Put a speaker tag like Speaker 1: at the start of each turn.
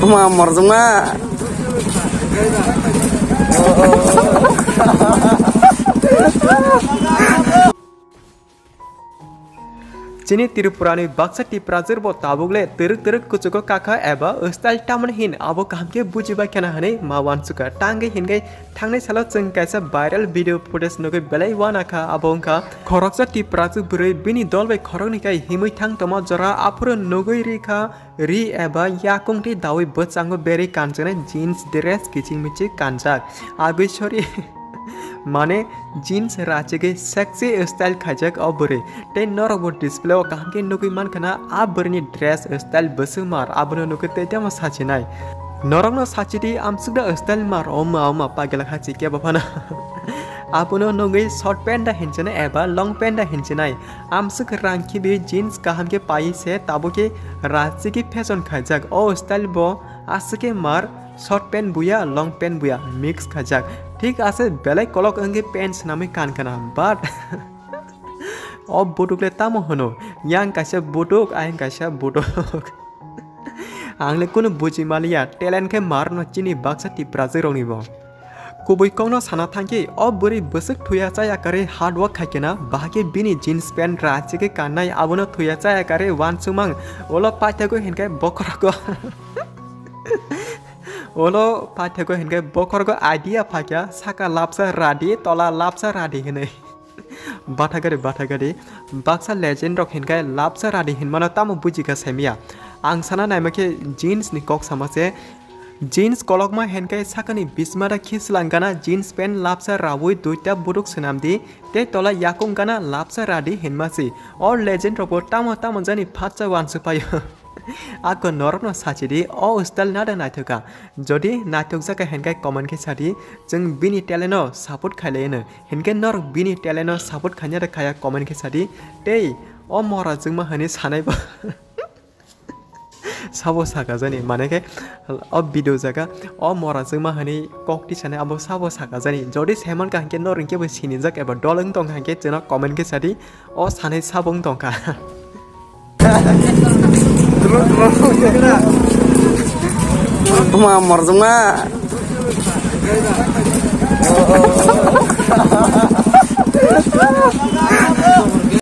Speaker 1: Mamor semua. Cini Tirupurani Baksa Tiprazir bo tabugle teruk kucuko kaka eba style taman hin abo kamke bujiba kena hane mawan suka tange hingai tangne salo chung kaisa viral video footage noge belai wanaka abongka khoroksa Tiprazir bure bini dolbai khorokni kai himui thang toma jora apuro nogoi rika ri eba yakongti dawi bochango beri kanjane jeans dress kiching michi kanjak agui chori माने jeans राचे के sexy style खाजक और बुरे ते नरबो display और कहां के नुकी मान खना आप बरनी ड्रेस स्टाइल बस मार आबनो नुके ते मा साची नाय नरंग साची दी आमसुदा स्टाइल मार ओमा पागल खाची के बफाना आपुनो नोगे शॉर्ट पैंट दा हिंचने एबा लॉन्ग पैंट दा हिंचनाय आमसुक रांखी बे जीन्स कहां के पाई से ताबो के राचे के फैशन खाजक ओ स्टाइल बो आसके मार शॉर्ट पैंट बुया लॉन्ग पैंट बुया मिक्स खाजक ठीक आसे बेले कलक अंगे पेंट्स नामे कान कना बाट अब बुटुकले तामो हनो यांग कासे बुटुक आयं कासे बुटुक आंगले कुनु बुजि मालिया टेलेंट के मारनो चिनी बाक्सा टिप्राजे रोनिबो कुबुइ कौनो साना थांकी अब बुरी बसक थुया चाया करे हार्ड वर्क खाकेना बाके बिनी जीन्स पैंट राचे के कानाय आबनो थुया चाया करे वान सुमांग ओलो पाथेको हिनके बकरको ओलो पाठ्यको हिनके बकरको आइडिया फाक्या साका लाप्सा राडी तला लाप्सा राडी हिनै बाथागरे बाक्सा लेजेन्ड रक हिनके लाप्सा राडी हिनमाना तामो बुजिका सेमिया आं साना नायमाके जीन्स नि कक समसे जीन्स कलकमा हिनके साकानि बिस्मारा खिसलांगाना जीन्स पेन लाप्सा रावुइ दुइटा बुरुक सनामदि ते तला याकुंगाना लाप्सा राडी हिनमासि और लेजेन्ड रक तामो जानि फाचा वानसु पायो आको नरम साचिदी ओ स्टाइल नादा नाथका जदि नाथक जाका हेनकाय कमेन्ट के साथी जों बिनि टेलेन्ट सपोर्ट खायलेनो हेनके नर बिनि टेलेन्ट सपोर्ट खान्या द खाया कमेन्ट के साथी टे ओ मरा जों मा हने सानायबो साबो साका जानि माने के अब भिडियो जाका ओ मरा जों मा हने ककटि साने अब साबो साका जानि जदि सेमन का हेनके नरंके बो सिनि जाक एबा डलंग दं हेनके जोना कमेन्ट के साथी ओ सानै साबंग दंका Mamor semua.